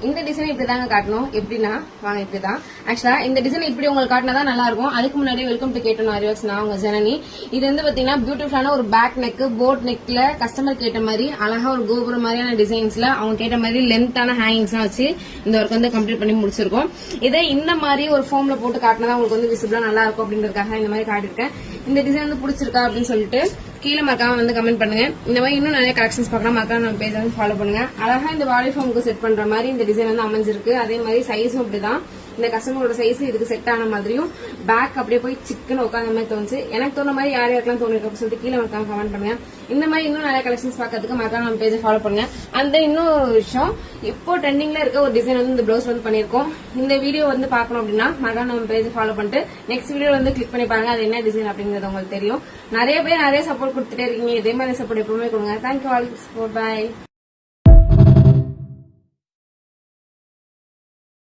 இந்த டிசைன் இப்படிதாங்க காட்டணும். எப்படின்னா வாங்க இப்படிதான். ஆக்சுவலா இந்த டிசைன் இப்படி உங்களுக்கு காட்டினாதான் நல்லா இருக்கும். அதுக்கு முன்னாடி வெல்கம் டு கேட்டோம் ஆரிவர்க்ஸ். நான் உங்க ஜனனி. இது வந்து பாத்தீங்கன்னா பியூட்டிஃபுல்லான ஒரு பேக் நெக், போட் நெக்ல கஸ்டமர் கேட்ட மாதிரி அழகா ஒரு கோபுரம் மாதிரியான டிசைன்ஸ்ல அவங்க கேட்ட மாதிரி லென்த்தான ஹேங்கிங்ஸ் வச்சு இந்த ஒர்க் வந்து கம்ப்ளீட் பண்ணி முடிச்சிருக்கோம். இதை இந்த மாதிரி ஒரு ஃபோம்ல போட்டு காட்டினா உங்களுக்கு வந்து விசிபிளா நல்லா இருக்கும் அப்படின்றதுக்காக இந்த மாதிரி காட்டிருக்கேன். இந்த டிசைன் வந்து பிடிச்சிருக்கா அப்படின்னு சொல்லிட்டு கீழே மறக்காம வந்து கமெண்ட் பண்ணுங்க. இந்த மாதிரி இன்னும் நிறைய கலெக்ஷன்ஸ் பார்க்கலாம். மறக்காம நம்ம பேஜ் வந்து ஃபாலோ பண்ணுங்க. அழகா இந்த பாடி ஃபார்முக்கு செட் பண்ற மாதிரி இந்த டிசைன் வந்து அமைஞ்சிருக்கு. அதே மாதிரி சைஸும் அப்படிதான். இந்த கஸ்டமரோட சைஸ் இதுக்கு செட் ஆன மாதிரியும் பேக் அப்படியே போய் சிக்கன் உட்காந்த மாதிரி தோணுச்சு. எனக்கு தோண மாதிரி யார் யாருக்கெல்லாம் தோணிருக்கு அப்படின்னு சொல்லிட்டு கீழே மறக்காம கமெண்ட் பண்ணுங்க. இந்த மாதிரி இன்னும் நிறைய கலெக்ஷன்ஸ் பார்க்கறதுக்கு மறக்காம நம்ம பேஜை ஃபாலோ பண்ணுங்க. அந்த இன்னொரு விஷயம், இப்போ ட்ரெண்டிங்ல இருக்க ஒரு டிசைன் வந்து இந்த பிளவுஸ் வந்து பண்ணிருக்கோம். இந்த வீடியோ வந்து பார்க்கணும் அப்படின்னா மறக்காம நம்ம பேஜை ஃபாலோ பண்ணிட்டு நெக்ஸ்ட் வீடியோ வந்து கிளிக் பண்ணி பாருங்க. அது என்ன டிசைன் அப்படிங்கிறது உங்களுக்கு தெரியும். நிறைய பேர் நிறைய சப்போர்ட் கொடுத்துட்டே இருக்கீங்க. இதே மாதிரி சப்போர்ட் எப்பவுமே கொடுங்க. Thank you all. பை.